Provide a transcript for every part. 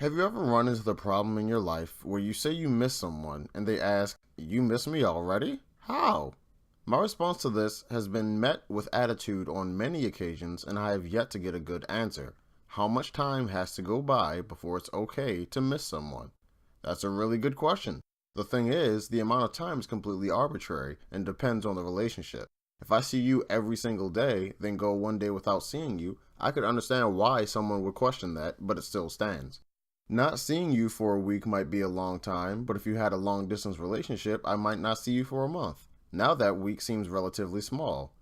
Have you ever run into the problem in your life where you say you miss someone and they ask, "You miss me already? How?" My response to this has been met with attitude on many occasions, and I have yet to get a good answer. How much time has to go by before it's okay to miss someone? That's a really good question. The thing is, the amount of time is completely arbitrary and depends on the relationship. If I see you every single day, then go one day without seeing you, I could understand why someone would question that, but it still stands. Not seeing you for a week might be a long time, but if you had a long distance relationship, I might not see you for a month. Now that week seems relatively small.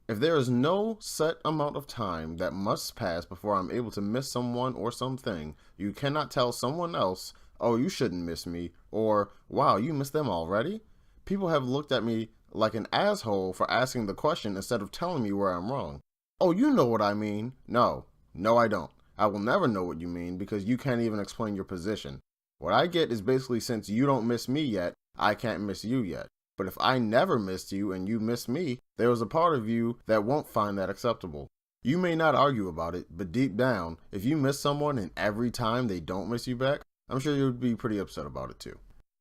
If there is no set amount of time that must pass before I'm able to miss someone or something, you cannot tell someone else, "Oh, you shouldn't miss me," or "Wow, you missed them already?" People have looked at me like an asshole for asking the question instead of telling me where I'm wrong. "Oh, you know what I mean." No, I don't. I will never know what you mean because you can't even explain your position. What I get is basically, since you don't miss me yet, I can't miss you yet. But if I never missed you and you miss me, there is a part of you that won't find that acceptable. You may not argue about it, but deep down, if you miss someone and every time they don't miss you back, I'm sure you'd be pretty upset about it too.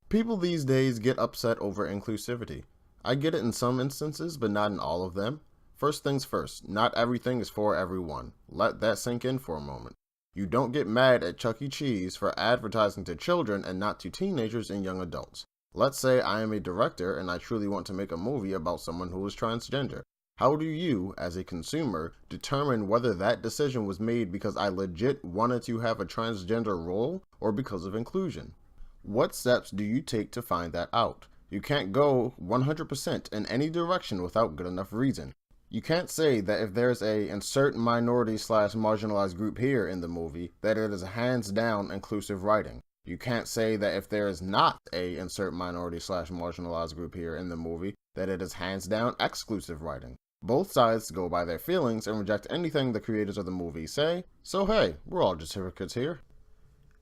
People these days get upset over inclusivity. I get it in some instances, but not in all of them. First things first, not everything is for everyone. Let that sink in for a moment. You don't get mad at Chuck E. Cheese for advertising to children and not to teenagers and young adults. Let's say I am a director and I truly want to make a movie about someone who is transgender. How do you, as a consumer, determine whether that decision was made because I legit wanted to have a transgender role or because of inclusion? What steps do you take to find that out? You can't go 100% in any direction without good enough reason. You can't say that if there's a insert minority slash marginalized group here in the movie, that it is hands down inclusive writing. You can't say that if there is not a insert minority slash marginalized group here in the movie, that it is hands down exclusive writing. Both sides go by their feelings and reject anything the creators of the movie say, so hey, we're all just hypocrites here.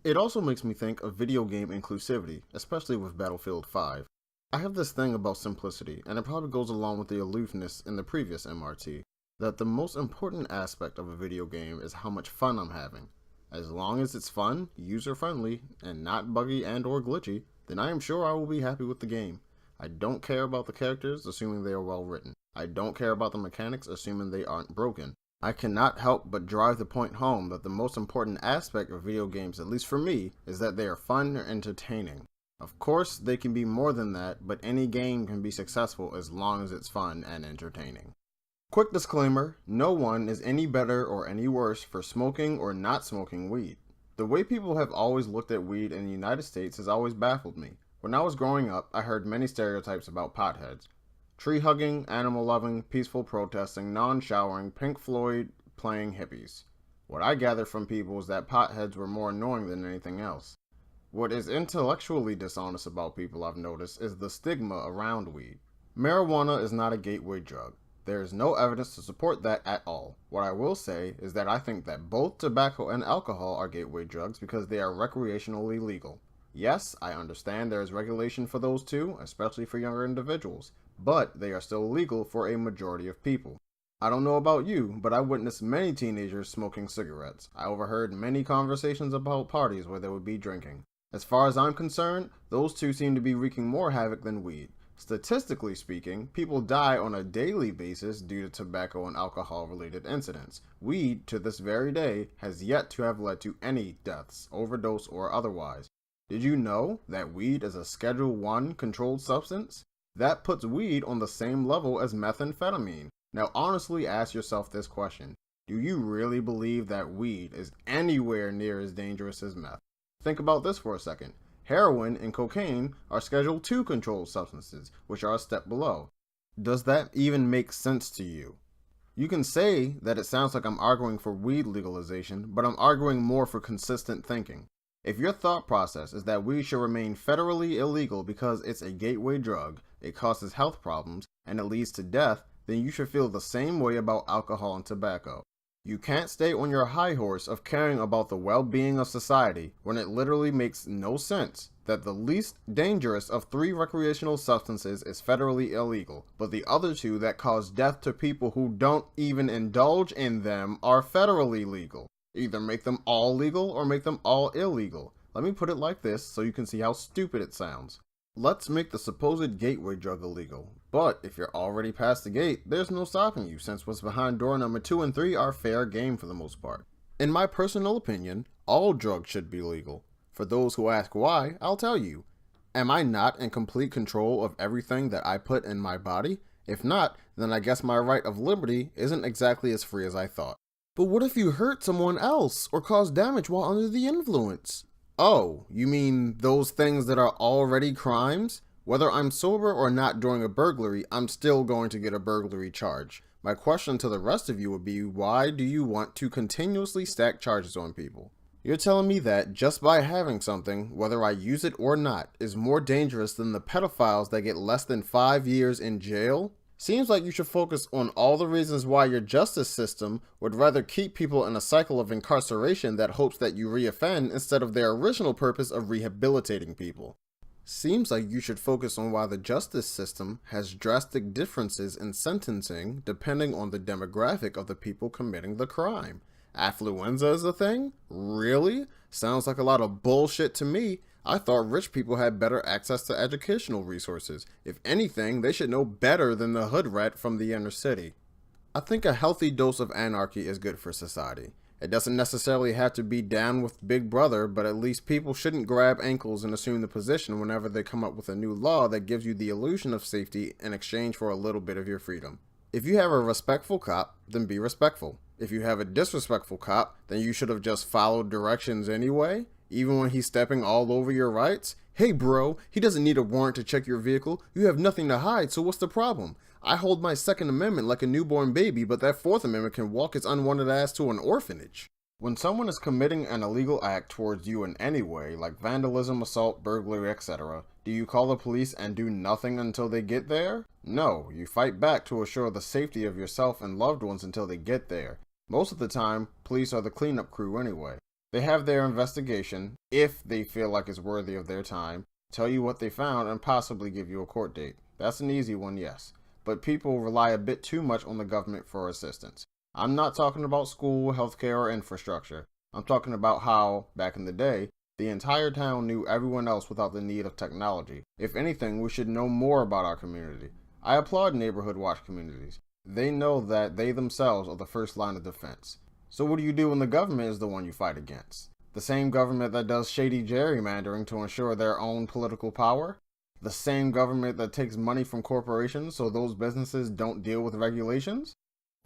It also makes me think of video game inclusivity, especially with Battlefield 5. I have this thing about simplicity, and it probably goes along with the aloofness in the previous MRT, that the most important aspect of a video game is how much fun I'm having. As long as it's fun, user-friendly, and not buggy and or glitchy, then I am sure I will be happy with the game. I don't care about the characters, assuming they are well written. I don't care about the mechanics, assuming they aren't broken. I cannot help but drive the point home that the most important aspect of video games, at least for me, is that they are fun and entertaining. Of course, they can be more than that, but any game can be successful as long as it's fun and entertaining. Quick disclaimer, no one is any better or any worse for smoking or not smoking weed. The way people have always looked at weed in the United States has always baffled me. When I was growing up, I heard many stereotypes about potheads. Tree-hugging, animal-loving, peaceful protesting, non-showering, Pink Floyd playing hippies. What I gathered from people is that potheads were more annoying than anything else. What is intellectually dishonest about people, I've noticed, is the stigma around weed. Marijuana is not a gateway drug. There is no evidence to support that at all. What I will say is that I think that both tobacco and alcohol are gateway drugs because they are recreationally legal. Yes, I understand there is regulation for those too, especially for younger individuals, but they are still legal for a majority of people. I don't know about you, but I witnessed many teenagers smoking cigarettes. I overheard many conversations about parties where they would be drinking. As far as I'm concerned, those two seem to be wreaking more havoc than weed. Statistically speaking, people die on a daily basis due to tobacco and alcohol-related incidents. Weed, to this very day, has yet to have led to any deaths, overdose or otherwise. Did you know that weed is a Schedule 1 controlled substance? That puts weed on the same level as methamphetamine. Now honestly ask yourself this question. Do you really believe that weed is anywhere near as dangerous as meth? Think about this for a second. Heroin and cocaine are Schedule 2 controlled substances, which are a step below. Does that even make sense to you? You can say that it sounds like I'm arguing for weed legalization, but I'm arguing more for consistent thinking. If your thought process is that weed should remain federally illegal because it's a gateway drug, it causes health problems, and it leads to death, then you should feel the same way about alcohol and tobacco. You can't stay on your high horse of caring about the well-being of society when it literally makes no sense that the least dangerous of 3 recreational substances is federally illegal, but the other 2 that cause death to people who don't even indulge in them are federally legal. Either make them all legal or make them all illegal. Let me put it like this so you can see how stupid it sounds. Let's make the supposed gateway drug illegal, but if you're already past the gate, there's no stopping you since what's behind door number 2 and 3 are fair game for the most part. In my personal opinion, all drugs should be legal. For those who ask why, I'll tell you. Am I not in complete control of everything that I put in my body? If not, then I guess my right of liberty isn't exactly as free as I thought. But what if you hurt someone else or cause damage while under the influence? Oh, you mean those things that are already crimes? Whether I'm sober or not during a burglary, I'm still going to get a burglary charge. My question to the rest of you would be, why do you want to continuously stack charges on people? You're telling me that just by having something, whether I use it or not, is more dangerous than the pedophiles that get less than 5 years in jail? Seems like you should focus on all the reasons why your justice system would rather keep people in a cycle of incarceration that hopes that you reoffend instead of their original purpose of rehabilitating people. Seems like you should focus on why the justice system has drastic differences in sentencing depending on the demographic of the people committing the crime. Affluenza is a thing? Really? Sounds like a lot of bullshit to me. I thought rich people had better access to educational resources. If anything, they should know better than the hood rat from the inner city. I think a healthy dose of anarchy is good for society. It doesn't necessarily have to be down with Big Brother, but at least people shouldn't grab ankles and assume the position whenever they come up with a new law that gives you the illusion of safety in exchange for a little bit of your freedom. If you have a respectful cop, then be respectful. If you have a disrespectful cop, then you should have just followed directions anyway, even when he's stepping all over your rights. Hey bro, he doesn't need a warrant to check your vehicle. You have nothing to hide, so what's the problem? I hold my Second Amendment like a newborn baby, but that Fourth Amendment can walk its unwanted ass to an orphanage. When someone is committing an illegal act towards you in any way, like vandalism, assault, burglary, etc., do you call the police and do nothing until they get there? No, you fight back to assure the safety of yourself and loved ones until they get there. Most of the time, police are the cleanup crew anyway. They have their investigation, if they feel like it's worthy of their time, tell you what they found, and possibly give you a court date. That's an easy one, yes. But people rely a bit too much on the government for assistance. I'm not talking about school, healthcare, or infrastructure. I'm talking about how, back in the day, the entire town knew everyone else without the need of technology. If anything, we should know more about our community. I applaud neighborhood watch communities. They know that they themselves are the first line of defense. So what do you do when the government is the one you fight against? The same government that does shady gerrymandering to ensure their own political power? The same government that takes money from corporations so those businesses don't deal with regulations?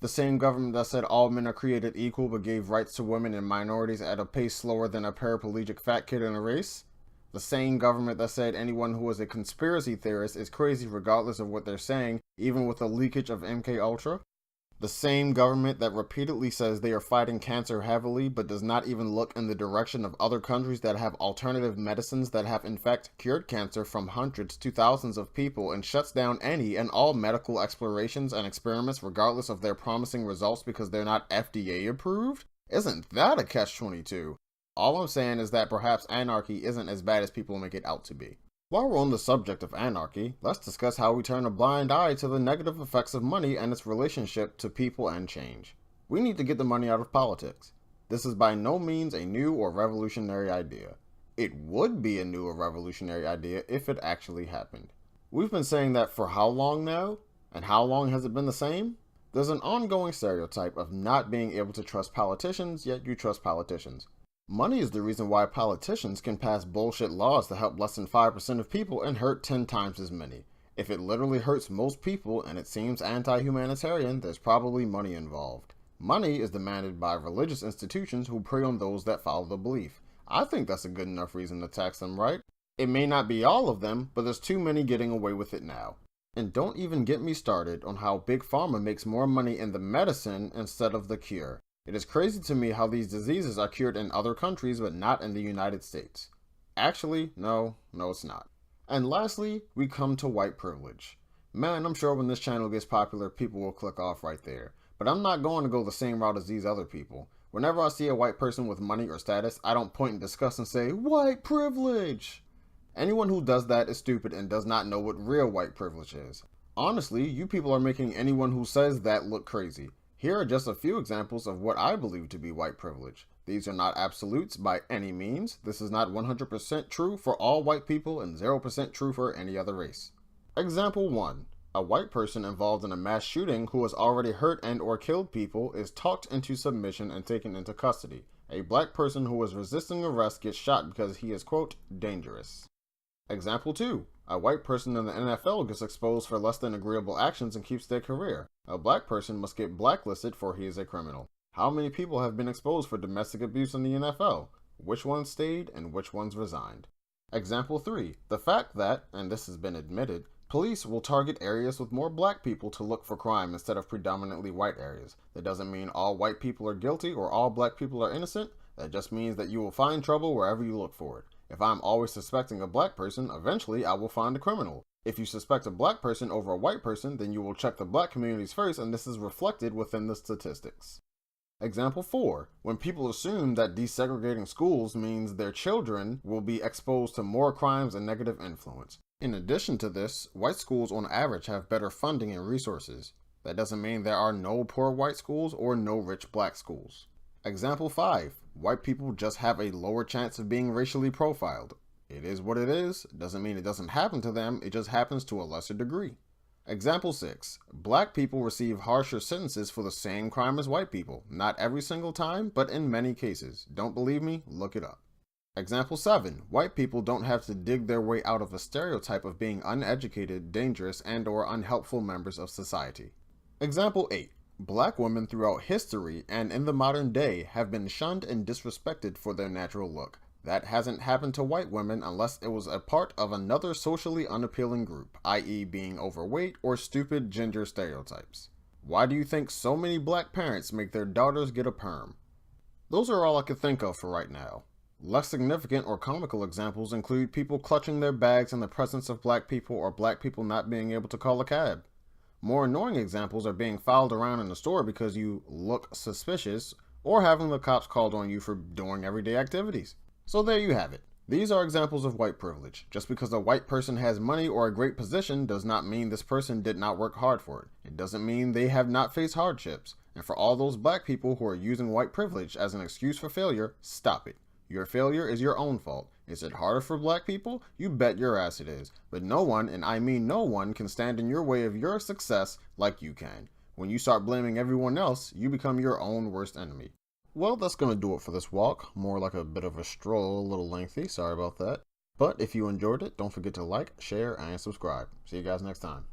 The same government that said all men are created equal but gave rights to women and minorities at a pace slower than a paraplegic fat kid in a race? The same government that said anyone who is a conspiracy theorist is crazy regardless of what they're saying, even with the leakage of MKUltra? The same government that repeatedly says they are fighting cancer heavily but does not even look in the direction of other countries that have alternative medicines that have in fact cured cancer from hundreds to thousands of people and shuts down any and all medical explorations and experiments regardless of their promising results because they're not FDA approved? Isn't that a catch-22? All I'm saying is that perhaps anarchy isn't as bad as people make it out to be. While we're on the subject of anarchy, let's discuss how we turn a blind eye to the negative effects of money and its relationship to people and change. We need to get the money out of politics. This is by no means a new or revolutionary idea. It would be a new or revolutionary idea if it actually happened. We've been saying that for how long now? And how long has it been the same? There's an ongoing stereotype of not being able to trust politicians, yet you trust politicians. Money is the reason why politicians can pass bullshit laws to help less than 5% of people and hurt 10 times as many. If it literally hurts most people and it seems anti-humanitarian, there's probably money involved. Money is demanded by religious institutions who prey on those that follow the belief. I think that's a good enough reason to tax them, right? It may not be all of them, but there's too many getting away with it now. And don't even get me started on how Big Pharma makes more money in the medicine instead of the cure. It is crazy to me how these diseases are cured in other countries but not in the United States. Actually, no, it's not. And lastly, we come to white privilege. Man, I'm sure when this channel gets popular, people will click off right there. But I'm not going to go the same route as these other people. Whenever I see a white person with money or status, I don't point in disgust and say, white privilege! Anyone who does that is stupid and does not know what real white privilege is. Honestly, you people are making anyone who says that look crazy. Here are just a few examples of what I believe to be white privilege. These are not absolutes by any means. This is not 100% true for all white people and 0% true for any other race. Example 1. A white person involved in a mass shooting who has already hurt and or killed people is talked into submission and taken into custody. A black person who is resisting arrest gets shot because he is, quote, dangerous. Example 2. A white person in the NFL gets exposed for less than agreeable actions and keeps their career. A black person must get blacklisted for he is a criminal. How many people have been exposed for domestic abuse in the NFL? Which ones stayed and which ones resigned? Example 3. The fact that, and this has been admitted, police will target areas with more black people to look for crime instead of predominantly white areas. That doesn't mean all white people are guilty or all black people are innocent. That just means that you will find trouble wherever you look for it. If I'm always suspecting a black person, eventually I will find a criminal. If you suspect a black person over a white person, then you will check the black communities first, and this is reflected within the statistics. Example 4. When people assume that desegregating schools means their children will be exposed to more crimes and negative influence. In addition to this, white schools on average have better funding and resources. That doesn't mean there are no poor white schools or no rich black schools. Example 5. White people just have a lower chance of being racially profiled. It is what it is. Doesn't mean it doesn't happen to them, it just happens to a lesser degree. Example 6. Black people receive harsher sentences for the same crime as white people. Not every single time, but in many cases. Don't believe me? Look it up. Example 7. White people don't have to dig their way out of a stereotype of being uneducated, dangerous, and or unhelpful members of society. Example 8. Black women throughout history and in the modern day have been shunned and disrespected for their natural look. That hasn't happened to white women unless it was a part of another socially unappealing group, i.e. being overweight or stupid gender stereotypes. Why do you think so many black parents make their daughters get a perm? Those are all I could think of for right now. Less significant or comical examples include people clutching their bags in the presence of black people or black people not being able to call a cab. More annoying examples are being fouled around in the store because you look suspicious or having the cops called on you for doing everyday activities. So there you have it. These are examples of white privilege. Just because a white person has money or a great position does not mean this person did not work hard for it. It doesn't mean they have not faced hardships. And for all those black people who are using white privilege as an excuse for failure, stop it. Your failure is your own fault. Is it harder for black people? You bet your ass it is. But no one, and I mean no one, can stand in your way of your success like you can. When you start blaming everyone else, you become your own worst enemy. Well, that's going to do it for this walk. More like a bit of a stroll, a little lengthy. Sorry about that. But if you enjoyed it, don't forget to like, share, and subscribe. See you guys next time.